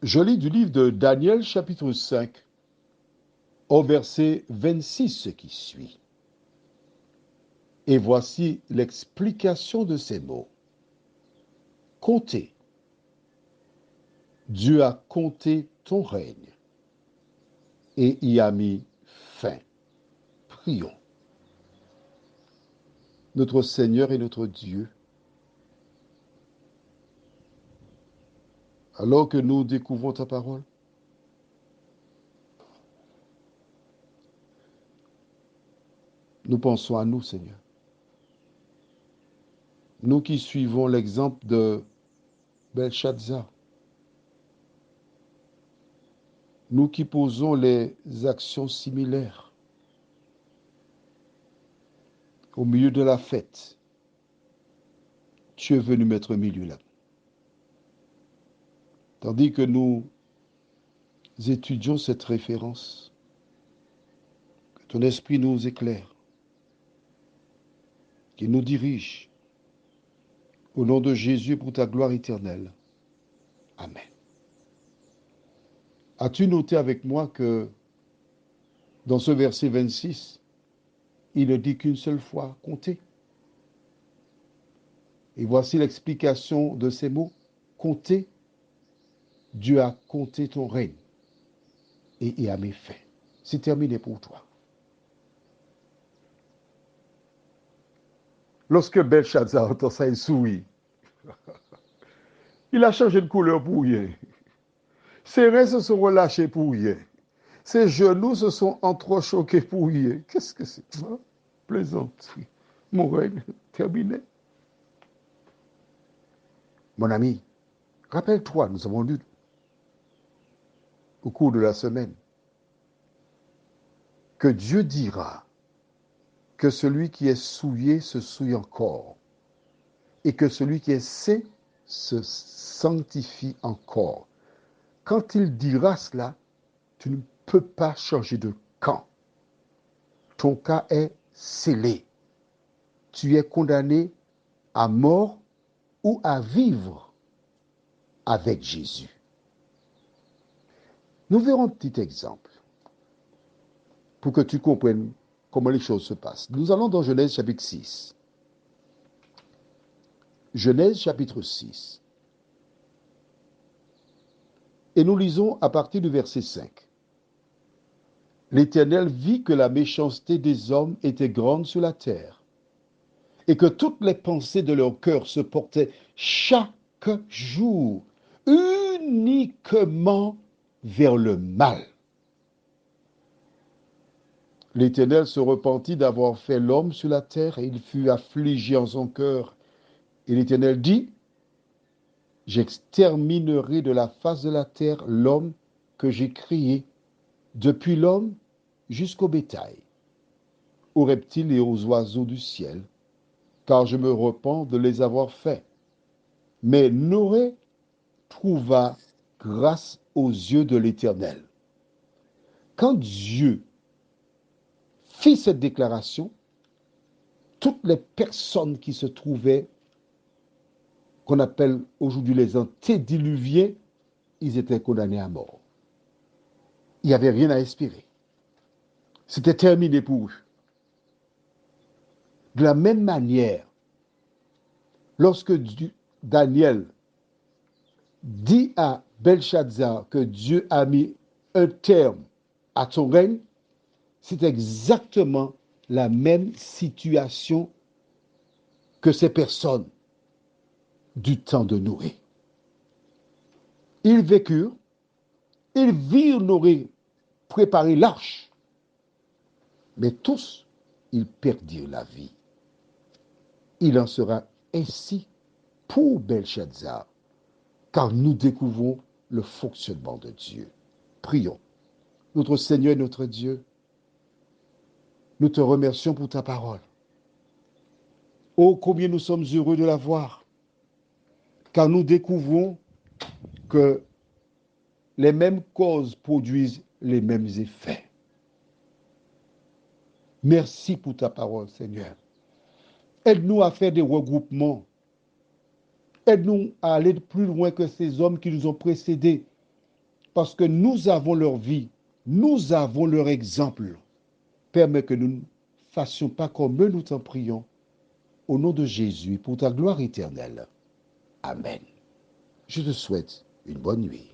Je lis du livre de Daniel chapitre 5 au verset 26 ce qui suit. Et voici l'explication de ces mots. Comptez. Dieu a compté ton règne et y a mis fin. Prions. Notre Seigneur et notre Dieu, alors que nous découvrons ta parole, nous pensons à nous, Seigneur. Nous qui suivons l'exemple de Belshazzar, nous qui posons les actions similaires au milieu de la fête, tu es venu mettre au milieu là. Tandis que nous étudions cette référence, que ton esprit nous éclaire, qu'il nous dirige, au nom de Jésus pour ta gloire éternelle. Amen. As-tu noté avec moi que dans ce verset 26, il ne dit qu'une seule fois compter? Et voici l'explication de ces mots. Compter, Dieu a compté ton règne et il a mis fin. C'est terminé pour toi. Lorsque Belshazzar entend ça, il sourit. Il a changé de couleur pour rien. Ses reins se sont relâchés pour rien. Ses genoux se sont entrechoqués pour rien. Qu'est-ce que c'est? Plaisanterie. Mon règne terminé. Mon ami, rappelle-toi, nous avons lu au cours de la semaine que Dieu dira que celui qui est souillé se souille encore et que celui qui est saint se sanctifie encore. Quand il dira cela, tu ne peux pas changer de camp. Ton cas est scellé. Tu es condamné à mort ou à vivre avec Jésus. Nous verrons un petit exemple pour que tu comprennes comment les choses se passent. Nous allons dans Genèse chapitre 6. Genèse chapitre 6. Et nous lisons à partir du verset 5. L'Éternel vit que la méchanceté des hommes était grande sur la terre, et que toutes les pensées de leur cœur se portaient chaque jour uniquement vers le mal. L'Éternel se repentit d'avoir fait l'homme sur la terre, et il fut affligé en son cœur. Et l'Éternel dit, j'exterminerai de la face de la terre l'homme que j'ai créé, depuis l'homme jusqu'au bétail, aux reptiles et aux oiseaux du ciel, car je me repens de les avoir faits. Mais Noé trouva grâce aux yeux de l'Éternel. Quand Dieu fit cette déclaration, toutes les personnes qui se trouvaient, qu'on appelle aujourd'hui les antédiluviens, ils étaient condamnés à mort. Il n'y avait rien à espérer. C'était terminé pour eux. De la même manière, lorsque Daniel dit à Belshazzar que Dieu a mis un terme à son règne, c'est exactement la même situation que ces personnes du temps de Noé. Ils vécurent, ils virent Noé préparer l'arche, mais tous, ils perdirent la vie. Il en sera ainsi pour Belshazzar, car nous découvrons le fonctionnement de Dieu. Prions. Notre Seigneur et notre Dieu, nous te remercions pour ta parole. Oh, combien nous sommes heureux de la voir, car nous découvrons que les mêmes causes produisent les mêmes effets. Merci pour ta parole, Seigneur. Aide-nous à faire des regroupements. Aide-nous à aller plus loin que ces hommes qui nous ont précédés parce que nous avons leur vie, nous avons leur exemple. Permets que nous ne fassions pas comme eux, nous t'en prions. Au nom de Jésus, pour ta gloire éternelle. Amen. Je te souhaite une bonne nuit.